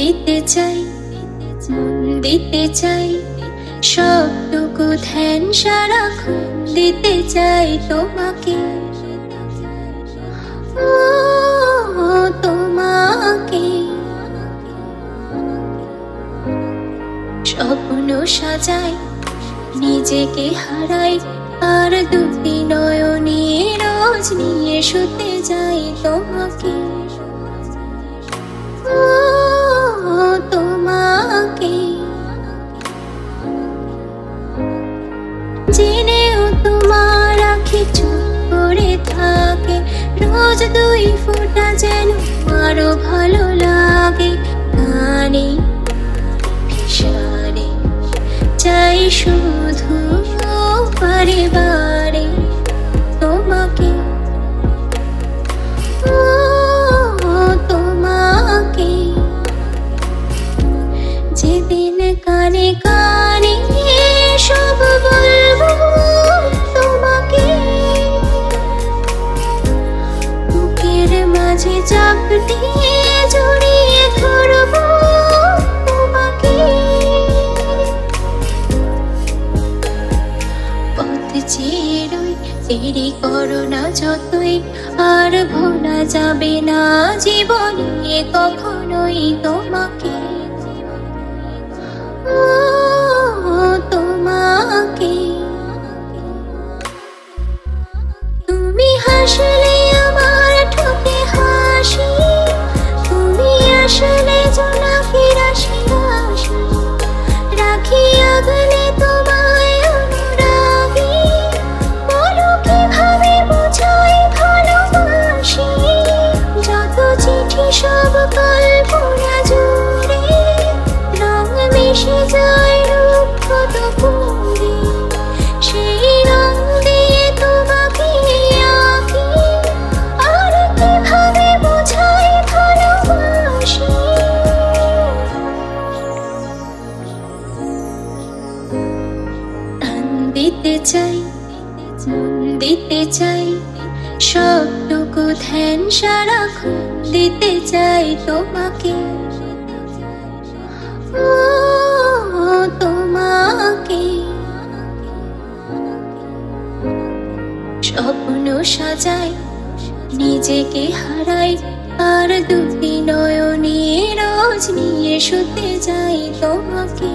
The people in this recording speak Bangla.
দিতে চাই, মন দিতে চাই, সবটুকু ধ্যান সারাক্ষণ দিতে চাই তোমাকে, ও তোমাকে। স্বপ্ন সাজাই, নিজেকে হারাই, আর দুটি নয়নে রোজ নিয়ে শুতে যাই তোমাকে, ও তোমাকে। জেনেও তোমার আঁখি চুপ করে থাকে, রোজ দুই ফোঁটা যেন আরো ভালো লাগে। গানে ভিসারে চাই শুধু বারে বারে তোমাকে, ও তোমাকে। যেদিন কানে কানে সব বলবো তোমাকে, বুকের মাঝে চাপ দিয়ে জড়িয়ে ধরবো তোমাকে। পথ চেয়ে রই, দেরি করো না যতই, আর ভোলা যাবে না জীবনে কখনোই তোমাকে, ও তোমাকে। তুমি হাসলে আমার ঠোঁটে হাসি, তুমি আসলে জোনাকি রাশি রাশি, রাখি আগলে তোমায় অনুরাগী। বলো কিভাবে বোঝাই ভালোবাসি, যত চিঠি সব কল্পনা জুড়ে, রং মিশে যায় রূপ কত পুরে, সেই রং দিয়ে তোমাকে আঁকি, আর কিভাবে বোঝাই ভালোবাসি। প্রাণ দিতে চাই, মন দিতে চাই, সবটুকু ধ্যান সারাক্ষণ দিতে চাই তোমাকে, ও তোমাকে। স্বপ্ন সাজাই, নিজেকে হারাই, আর দুটি নয়নে রোজ নিয়ে শুতে যাই তোমাকে।